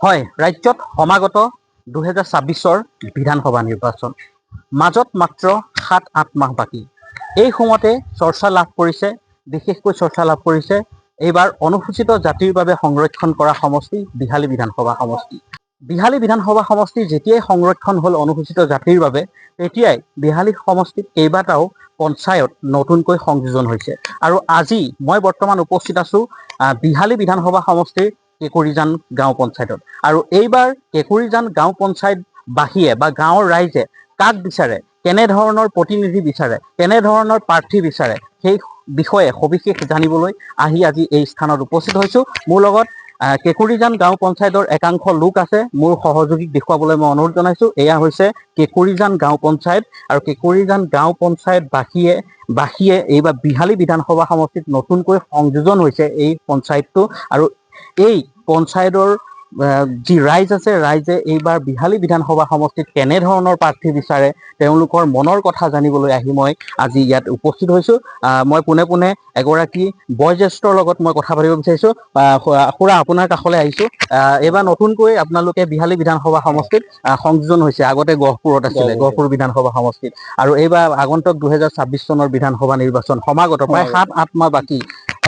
হয়, ৰাজ্যত সমাগত 2024 বিধানসভা নিৰ্বাচন মাজত মাত্ৰ 7-8 মাহ বাকী। এই সময়তে চৰ্চা লাভ কৰিছে, বিশেষকৈ চৰ্চা লাভ কৰিছে এইবাৰ অনুসূচিত জাতিৰ বাবে সংৰক্ষণ কৰা সমষ্টি বিহালী বিধানসভা সমষ্টি। বিহালী বিধানসভা সমষ্টি যেতিয়াই সংৰক্ষণ হ'ল অনুসূচিত জাতিৰ বাবে, তেতিয়াই বিহালী সমষ্টিত কেইবাটাও পঞ্চায়ত নতুনকৈ সংযোজন হৈছে। আৰু আজি মই বৰ্তমান উপস্থিত আছোঁ বিহালী বিধানসভা সমষ্টিৰ কেকুৰিজান গাঁও পঞ্চায়তত। আৰু এইবাৰ কেকুৰিজান গাঁও পঞ্চায়তবাসীয়ে বা গাঁৱৰ ৰাইজে কাক বিচাৰে, কেনেধৰণৰ প্ৰতিনিধি বিচাৰে, কেনেধৰণৰ প্ৰাৰ্থী বিচাৰে, সেই বিষয়ে সবিশেষ জানিবলৈ আজি এই স্থানত উপস্থিত হৈছোঁ। মোৰ লগত কেকুৰিজান গাঁও পঞ্চায়তৰ একাংশ লোক আছে। মোৰ সহযোগীক দেখুৱাবলৈ মই অনুৰোধ জনাইছোঁ। এয়া হৈছে কেকুৰিজান গাঁও পঞ্চায়ত। আৰু কেকুৰিজান গাঁও পঞ্চায়তবাসীয়ে এইবাৰ বিহালী বিধানসভা সমষ্টিত নতুনকৈ সংযোজন হৈছে এই পঞ্চায়তটো। আৰু এই পঞ্চায়তৰ যি ৰাইজ আছে, ৰাইজে এইবাৰ বিহালী বিধানসভা সমষ্টিত কেনেধৰণৰ প্ৰাৰ্থী বিচাৰে, তেওঁলোকৰ মনৰ কথা জানিবলৈ মই আজি ইয়াত উপস্থিত হৈছোঁ। মই পোনে পোনে এগৰাকী বয়োজ্যেষ্ঠৰ লগত মই কথা পাতিব বিচাৰিছোঁ। খুৰা, আপোনাৰ কাষলৈ আহিছোঁ। এইবাৰ নতুনকৈ আপোনালোকে বিহালী বিধানসভা সমষ্টিত সংযোজন হৈছে। আগতে গহপুৰত আছিলে, গহপুৰ বিধানসভা সমষ্টিত। আৰু এইবাৰ আগন্তুক 2024 চনৰ বিধানসভা নিৰ্বাচন সমাগত, প্ৰায় 7-8 মাহ বাকী।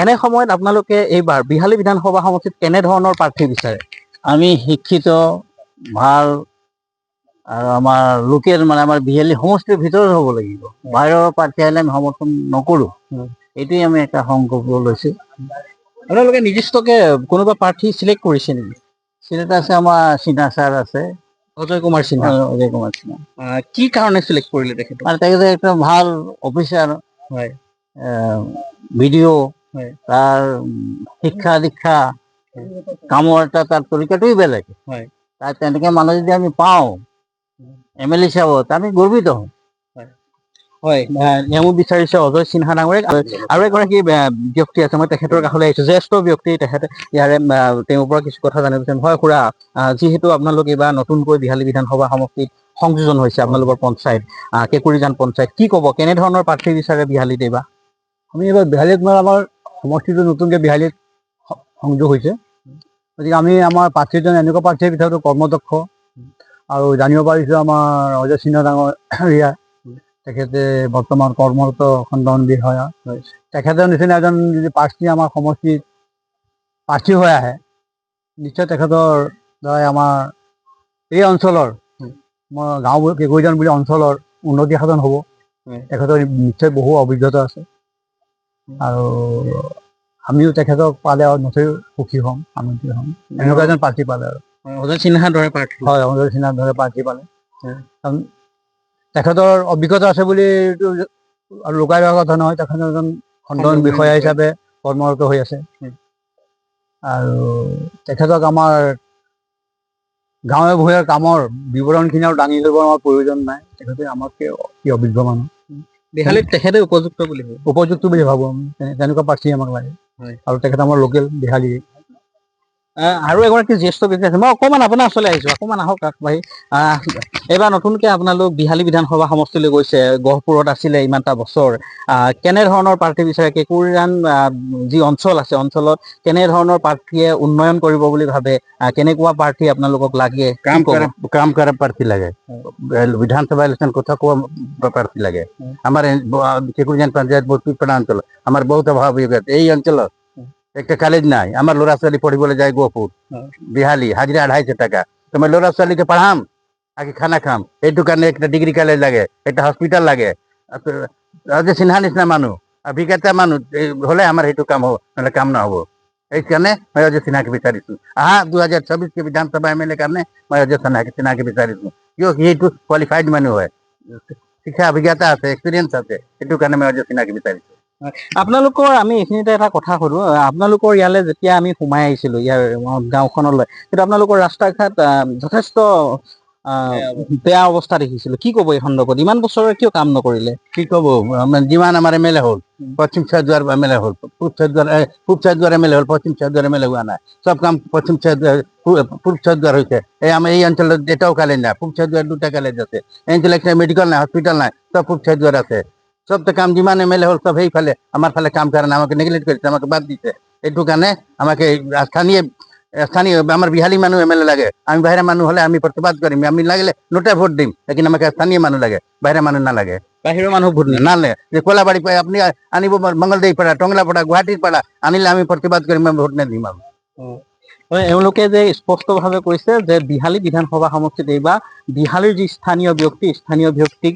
এনে সময়ত আপোনালোকে এইবাৰ বিহালী বিধানসভা সমষ্টিত কেনেধৰণৰ প্ৰাৰ্থী বিচাৰে? আমি শিক্ষিত, ভাল আৰু আমাৰ লোকেল, মানে আমাৰ বিহালী সমষ্টিৰ ভিতৰত হ'ব লাগিব। বাহিৰৰ প্ৰাৰ্থী আহিলে আমি সমৰ্থন নকৰোঁ। এইটোৱেই আমি এটা সংকল্প লৈছোঁ। আপোনালোকে নিৰ্দিষ্টকৈ কোনোবা প্ৰাৰ্থী চিলেক্ট কৰিছে নেকি? চিলেক্ট আছে, আমাৰ সিনহা ছাৰ আছে, অজয় কুমাৰ সিনহা। অজয় কুমাৰ সিনহা। কি কাৰণে চিলেক্ট কৰিলে তেখেতক? মানে তেখেতে একটা ভাল অফিচাৰ হয়, ভিডিঅ' হয়, তাৰ শিক্ষা দীক্ষা কামৰ এটা তাৰ তৰিকাটোৱেই বেলেগ। হয়, তাই তেনেকৈ মানুহ যদি আমি পাওঁ MLA হিচাপত, আমি গৰ্বিত হ'ম। হয়, নেমু বিচাৰিছে অজয় সিনহা ডাঙৰীক। আৰু এগৰাকী ব্যক্তি আছে, মই তেখেতৰ কাষলৈ আহিছোঁ, জ্যেষ্ঠ ব্যক্তি। তেখেতে ইয়াৰে তেওঁৰ পৰা কিছু কথা জানিব বিচাৰিম। হয় খুৰা, যিহেতু আপোনালোক এইবাৰ নতুনকৈ বিহালী বিধানসভা সমষ্টিত সংযোজন হৈছে আপোনালোকৰ পঞ্চায়ত, কেকুৰিজান পঞ্চায়ত, কি ক'ব, কেনেধৰণৰ প্ৰাৰ্থী বিচাৰে বিহালীত এইবাৰ? আমি এইবাৰ বিহালীত, আমাৰ সমষ্টিটো নতুনকৈ বিহালীত সংযোগ হৈছে, গতিকে আমি আমাৰ প্ৰাৰ্থীজন এনেকুৱা প্ৰাৰ্থীৰ ভিতৰত কৰ্মদক্ষ। আৰু জানিব পাৰিছোঁ আমাৰ অজয় সিনহা ডাঙৰীয়া, তেখেতে বৰ্তমান কৰ্মৰত খণ্ডন বিষয়া। তেখেতৰ নিচিনা এজন যদি প্ৰাৰ্থী আমাৰ সমষ্টিত প্ৰাৰ্থী হৈ আহে, নিশ্চয় তেখেতৰ দ্বাৰাই আমাৰ এই অঞ্চলৰ, গাঁও কেকুৰিজান বুলি অঞ্চলৰ উন্নতি সাধন হ'ব। তেখেতৰ নিশ্চয় বহু অভিজ্ঞতা আছে। আৰু আমিও তেখেতক পালে আৰু নথৈ সুখী হ'ম, আনন্দিত হ'ম। এনেকুৱা এজন প্ৰাৰ্থী পালে আৰু অজয় সিনহাৰ দৰে প্ৰাৰ্থী। হয়, অজয় সিনহাৰ দৰে প্ৰাৰ্থী পালে। কাৰণ তেখেতৰ অভিজ্ঞতা আছে বুলি আৰু লুকাই ৰখা কথা নহয়। তেখেত এজন খণ্ডন বিষয়া হিচাপে কৰ্মৰত হৈ আছে। আৰু তেখেতক আমাৰ গাঁৱে ভূঞে কামৰ বিৱৰণখিনি আৰু দাঙি ধৰিব আমাৰ প্ৰয়োজন নাই। তেখেতে আমাতকৈ অতি অভিজ্ঞ মানুহ। বিহালীত তেখেতে উপযুক্ত বুলি ভাবোঁ আমি। তেনেকুৱা প্ৰাৰ্থী আমাক লাগে। আৰু তেখেত আমাৰ লোকেল বিহালী। আৰু এগৰাকী জ্যেষ্ঠ ব্যক্তি আছে, মই অকণমান আপোনাৰ ওচৰলৈ আহিছোঁ, অকণমান আহক আগবাঢ়ি। এইবাৰ নতুনকৈ আপোনালোক বিহালী বিধানসভা সমষ্টিলৈ গৈছে, গহপুৰত আছিলে ইমানটা বছৰ। কেনেধৰণৰ প্ৰাৰ্থী বিচাৰে? কেকুৰিজান যি অঞ্চল আছে, অঞ্চলত কেনেধৰণৰ প্ৰাৰ্থীয়ে উন্নয়ন কৰিব বুলি ভাবে? কেনেকুৱা প্ৰাৰ্থী আপোনালোকক লাগে? কাম কৰা প্ৰাৰ্থী লাগে। বিধানসভা ইলেকশ্যন কথা কোৱা প্ৰাৰ্থী লাগে। আমাৰ কেকুৰিজান পঞ্চায়ত বহুত পিছপৰা অঞ্চল, আমাৰ বহুত অভাৱ হৈ গৈছে এই অঞ্চলত। একটা কলেজ নাই, আমাৰ ল'ৰা ছোৱালী পঢ়িবলৈ যায় গহপুৰ, বিহালী, হাজিৰা 250 টাকা। তোমাৰ ল'ৰা ছোৱালীকে পঢ়াম, আগে খানা খাম, এইটো কাৰণে একটা ডিগ্ৰী কলেজ লাগে, একটা হস্পিটাল লাগে। যে সিনহা নিচিনা মানুহ, অভিজ্ঞতা মানুহ হলে আমাৰ সেইটো কাম হ'ব, নহ'লে কাম নহ'ব। এইকাৰণে মই অজয় সিনহাকে বিচাৰিছোঁ। 2024 के विधानसभा MLA কাৰণে মই অজয় সিনহাকে বিচাৰিছোঁ। কিয়, সেইটো কোৱালিফাইড মানুহ হয়, শিক্ষা অভিজ্ঞতা আছে, এক্সপিৰিয়েঞ্চ আছে, সেইটো কাৰণে মই অজয় সিনহাকে বিচাৰিছোঁ। আপোনালোকৰ, আমি এইখিনিতে এটা কথা সোধোঁ, আপোনালোকৰ ইয়ালৈ যেতিয়া আমি সোমাই আহিছিলোঁ ইয়াৰ গাঁওখনলৈ, কিন্তু আপোনালোকৰ ৰাস্তা ঘাট যথেষ্ট বেয়া অৱস্থা দেখিছিলোঁ। কি ক'ব এই সন্দৰ্ভত? ইমান বছৰে কিয় কাম নকৰিলে? কি ক'ব, যিমান আমাৰ MLA হ'ল, পশ্চিম চাইদ্বাৰ MLA হ'ল, পূব চাইদ্বাৰ MLA হ'ল, পশ্চিম চাইদ্বাৰ MLA হোৱা নাই। সব কাম পশ্চিম চাইদ্বাৰ, পূব চাইদ্বাৰ হৈছে। এই আমাৰ এই অঞ্চলত এটাও কলেজ নাই, পূব চাইদ্বাৰ 2টা কলেজ আছে। এই অঞ্চলত একটা মেডিকেল নাই, হস্পিটাল নাই, সব পূব চাইদ্বাৰ আছে। সব তো কাম যিমান MLA হ'ল সব সেইফালে, আমাৰ ফালে কাম কৰা নাই, আমাকে নেগলেক্ট কৰিছে, আমাকে বাদ দিছে। এইটো কাৰণে আমাকে স্থানীয় স্থানীয় আমার বিহালি মানুষ এমএলএ লাগে, আমি বাইরের মানুষ হলে আমি প্রতিবাদ করিম, আমি লাগলে নোটে ভোট দিম, লেকিন আমাকে স্থানীয় মানুষ লাগে, বাইরের মানুষ না লাগে। বাহিৰৰ মানুহ ভোট নিদিয়ে। না লাগে যে কোলাবাড়ি পাই আপনি আনিব মঙ্গলদৈ পাড়া, টংলা পাড়া, গুৱাহাটীৰ পাড়া আনিলে আমি প্ৰতিবাদ কৰিম, আমি ভোট নিদিম আৰু। এওঁলোকে যে স্পষ্টভাৱে কৈছে যে বিহালী বিধানসভা সমষ্টিত এইবাৰ বিহালীৰ যি স্থানীয় ব্যক্তিক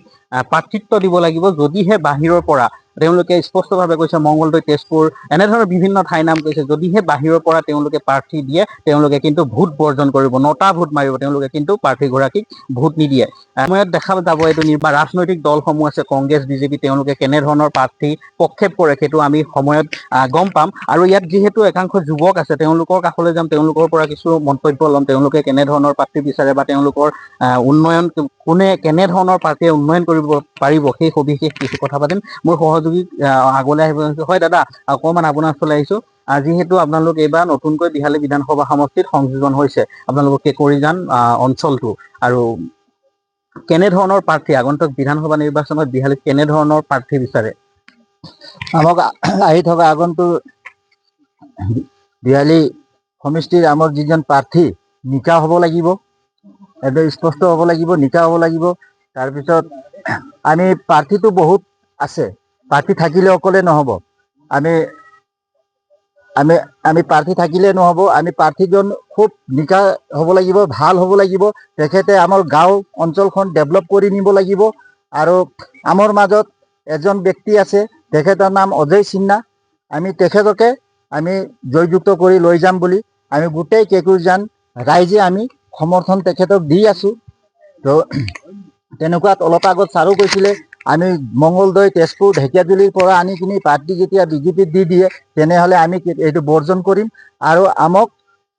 প্ৰাৰ্থিত্ব দিব লাগিব, যদিহে বাহিৰৰ পৰা তেওঁলোকে স্পষ্টভাৱে কৈছে মংগলদৈ, তেজপুৰ এনেধৰণৰ বিভিন্ন ঠাইৰ নাম কৈছে, যদিহে বাহিৰৰ পৰা তেওঁলোকে প্ৰাৰ্থী দিয়ে তেওঁলোকে কিন্তু ভোট বৰ্জন কৰিব, 9টা ভোট মাৰিব, তেওঁলোকে কিন্তু প্ৰাৰ্থীগৰাকীক ভোট নিদিয়ে। সময়ত দেখা যাব এইটো ৰাজনৈতিক দলসমূহ আছে কংগ্ৰেছ, বিজেপি, তেওঁলোকে কেনেধৰণৰ প্ৰাৰ্থী প্ৰক্ষেপ কৰে সেইটো আমি সময়ত গম পাম। আৰু ইয়াত যিহেতু একাংশ যুৱক আছে তেওঁলোকৰ কাষলৈ যাম, তেওঁলোকৰ পৰা কিছু মন্তব্য ল'ম, তেওঁলোকে কেনেধৰণৰ প্ৰাৰ্থী বিচাৰে বা তেওঁলোকৰ উন্নয়ন কোনে কেনেধৰণৰ প্ৰাৰ্থীয়ে উন্নয়ন কৰিব পাৰিব সেই সবিশেষ কিছু কথা পাতিম। মোৰ সহযোগী আগলৈ আহিব। হয় দাদা, অকণমান আপোনাৰ ওচৰলৈ আহিছোঁ। যিহেতু আপোনালোক এইবাৰ নতুনকৈ বিহালী বিধানসভা সমষ্টিত সংযোজন হৈছে, আপোনালোকৰ কেঁকুৰিজান অঞ্চলটো, আৰু কেনেধৰণৰ প্ৰাৰ্থী আগন্তুক বিধানসভা নিৰ্বাচনত বিহালীত কেনেধৰণৰ প্ৰাৰ্থী বিচাৰে? আমাক আহি থকা আগন্তুক বিহালী সমষ্টিৰ আমাৰ যিজন প্ৰাৰ্থী নিকা হ'ব লাগিব, একদম স্পষ্ট হ'ব লাগিব, নিকা হ'ব লাগিব। তাৰপিছত আমি প্ৰাৰ্থীটো বহুত আছে, প্ৰাৰ্থী থাকিলে অকলে নহ'ব, আমি আমি আমি প্ৰাৰ্থী থাকিলে নহ'ব, আমি প্ৰাৰ্থীজন খুব নিকা হ'ব লাগিব, ভাল হ'ব লাগিব, তেখেতে আমাৰ গাঁও অঞ্চলখন ডেভেলপ কৰি নিব লাগিব। আৰু আমাৰ মাজত এজন ব্যক্তি আছে, তেখেতৰ নাম অজয় সিন্হা, আমি তেখেতকে আমি জয়যুক্ত কৰি লৈ যাম বুলি আমি গোটেই কেঁকুৰিজান ৰাইজে আমি সমৰ্থন তেখেতক দি আছোঁ। তো তেনেকুৱাত অলপ আগত ছাৰো কৈছিলে, আমি মংগলদৈ, তেজপুৰ, ঢেকীয়াজুলিৰ পৰা আনি কিনি প্ৰাৰ্থী যেতিয়া বিজেপিত দি দিয়ে তেনেহ'লে আমি এইটো বৰ্জন কৰিম। আৰু আমাক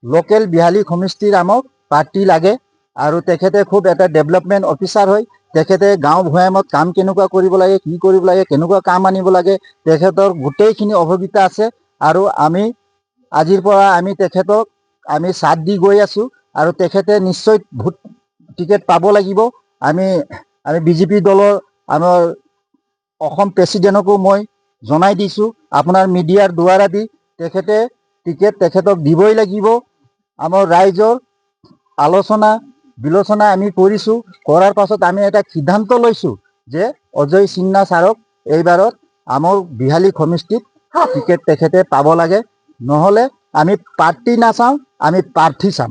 লোকেল বিহালী সমষ্টিৰ আমাক প্ৰাৰ্থী লাগে। আৰু তেখেতে খুব এটা ডেভেলপমেণ্ট অফিচাৰ হয়, তেখেতে গাঁও ভৈয়ামত কাম কেনেকুৱা কৰিব লাগে, কি কৰিব লাগে, কেনেকুৱা কাম আনিব লাগে, তেখেতৰ গোটেইখিনি অভিজ্ঞতা আছে। আৰু আমি আজিৰ পৰা আমি তেখেতক আমি সাথ দি গৈ আছোঁ, আৰু তেখেতে নিশ্চয় ভোট টিকেট পাব লাগিব। আমি আমি বিজেপি দলৰ আমাৰ অসম প্ৰেচিডেণ্টকো মই জনাই দিছোঁ, আপোনাৰ মিডিয়াৰ দ্বাৰা দি তেখেতে টিকেট তেখেতক দিবই লাগিব। আমাৰ ৰাইজৰ আলোচনা বিলোচনা আমি কৰিছোঁ, কৰাৰ পাছত আমি এটা সিদ্ধান্ত লৈছোঁ যে অজয় সিন্হা ছাৰক এইবাৰত আমাৰ বিহালী সমষ্টিত টিকেট তেখেতে পাব লাগে, নহ'লে আমি পাৰ্টি নাচাওঁ, আমি প্ৰাৰ্থী চাম।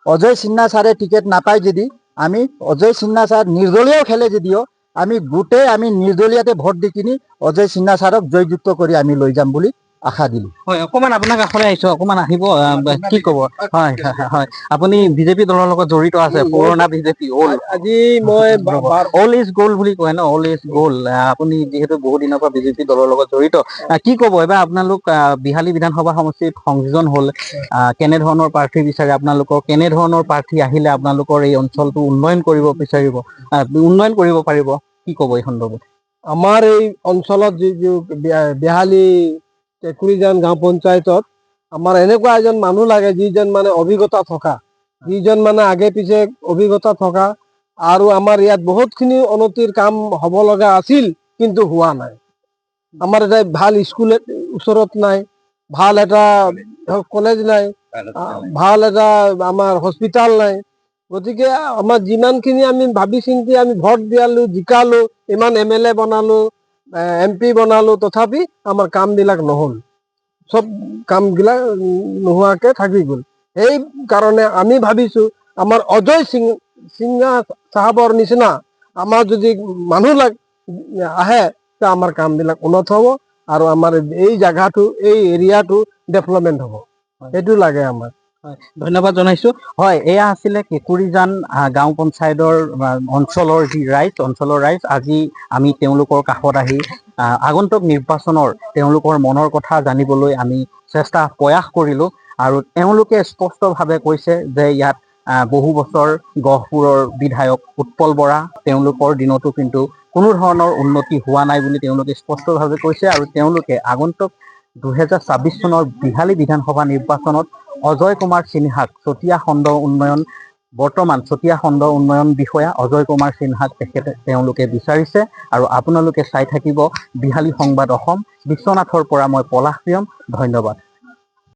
অজয় সিন্হা ছাৰে টিকেট নাপায় যদি আমি অজয় সিন্হা ছাৰ নিৰ্দলীয় খেলে যদিও আমি গোটেই আমি নিৰ্দলীয়তে ভোট দি কিনি অজয় সিন্হা ছাৰক জয়যুক্ত কৰি আমি লৈ যাম বুলি আশা দিলোঁ। হয়, অকণমান আপোনাৰ কাষলৈ আহিছোঁ, অকণমান আহিব। কি ক'ব? হয় হয়, আপুনি বিজেপি দলৰ লগত জড়িত আছে, পুৰণা বিজেপি আজি মই অল ইজ গ'ল্ড বুলি কয় ন, অল ইজ গ'ল্ড। আপুনি যিহেতু বহুত দিনৰ পৰা বিজেপি দলৰ লগত জড়িত, কি ক'ব এইবাৰ আপোনালোক বিহালী বিধানসভা সমষ্টিত সংযোজন হ'ল, কেনেধৰণৰ প্ৰাৰ্থী বিচাৰে আপোনালোকৰ, কেনেধৰণৰ প্ৰাৰ্থী আহিলে আপোনালোকৰ এই অঞ্চলটো উন্নয়ন কৰিব বিচাৰিব, উন্নয়ন কৰিব পাৰিব, কি ক'ব এই সন্দৰ্ভত? আমাৰ এই অঞ্চলত যি বিহালী কেঁকুৰিজান গাঁও পঞ্চায়তত আমাৰ এনেকুৱা এজন মানুহ লাগে যিজন মানে অভিজ্ঞতা থকা, যিজন মানে আগে পিছে অভিজ্ঞতা থকা। আৰু আমাৰ ইয়াত বহুতখিনি উন্নতিৰ কাম হ'ব লগা আছিল কিন্তু হোৱা নাই। আমাৰ এটা ভাল স্কুল ওচৰত নাই, ভাল এটা কলেজ নাই, ভাল এটা আমাৰ হস্পিটাল নাই। গতিকে আমাৰ যিমানখিনি আমি ভাবি চিন্তি আমি ভোট দিয়ালো, জিকালো, ইমান MLA বনালো, MP বনালো, তথাপি আমাৰ কামবিলাক নহ'ল, চব কামবিলাক নোহোৱাকে থাকি গ'ল। সেই কাৰণে আমি ভাবিছোঁ আমাৰ অজয় সিন্হা চাহাবৰ নিচিনা আমাৰ যদি মানুহ আহে তে আমাৰ কামবিলাক উন্নত হ'ব আৰু আমাৰ এই জাগাটো এই এৰিয়াটো ডেভেলপমেণ্ট হ'ব, সেইটো লাগে আমাক। ধন্যবাদ জনাইছোঁ। হয়, এয়া আছিলে কেঁকুৰিজান গাঁও পঞ্চায়তৰ অঞ্চলৰ ৰাইজ। আজি আমি তেওঁলোকৰ কাষত আহি আগন্তুক নিৰ্বাচনৰ তেওঁলোকৰ মনৰ কথা জানিবলৈ আমি প্ৰয়াস কৰিলোঁ। আৰু তেওঁলোকে স্পষ্টভাৱে কৈছে যে ইয়াত বহু বছৰ গহপুৰৰ বিধায়ক উৎপল বৰা, তেওঁলোকৰ দিনতো কিন্তু কোনো ধৰণৰ উন্নতি হোৱা নাই বুলি তেওঁলোকে স্পষ্টভাৱে কৈছে। আৰু তেওঁলোকে আগন্তুক 2024 চনৰ বিহালী বিধানসভা নিৰ্বাচনত অজয় কুমাৰ সিনহাক চতিয়া খণ্ড উন্নয়ন বিষয়া অজয় কুমাৰ সিনহাক তেওঁলোকে বিচাৰিছে। আৰু আপোনালোকে চাই থাকিব বিহালী সংবাদ অসম। বিশ্বনাথৰ পৰা মই পলাশ প্ৰিয়ম, ধন্যবাদ।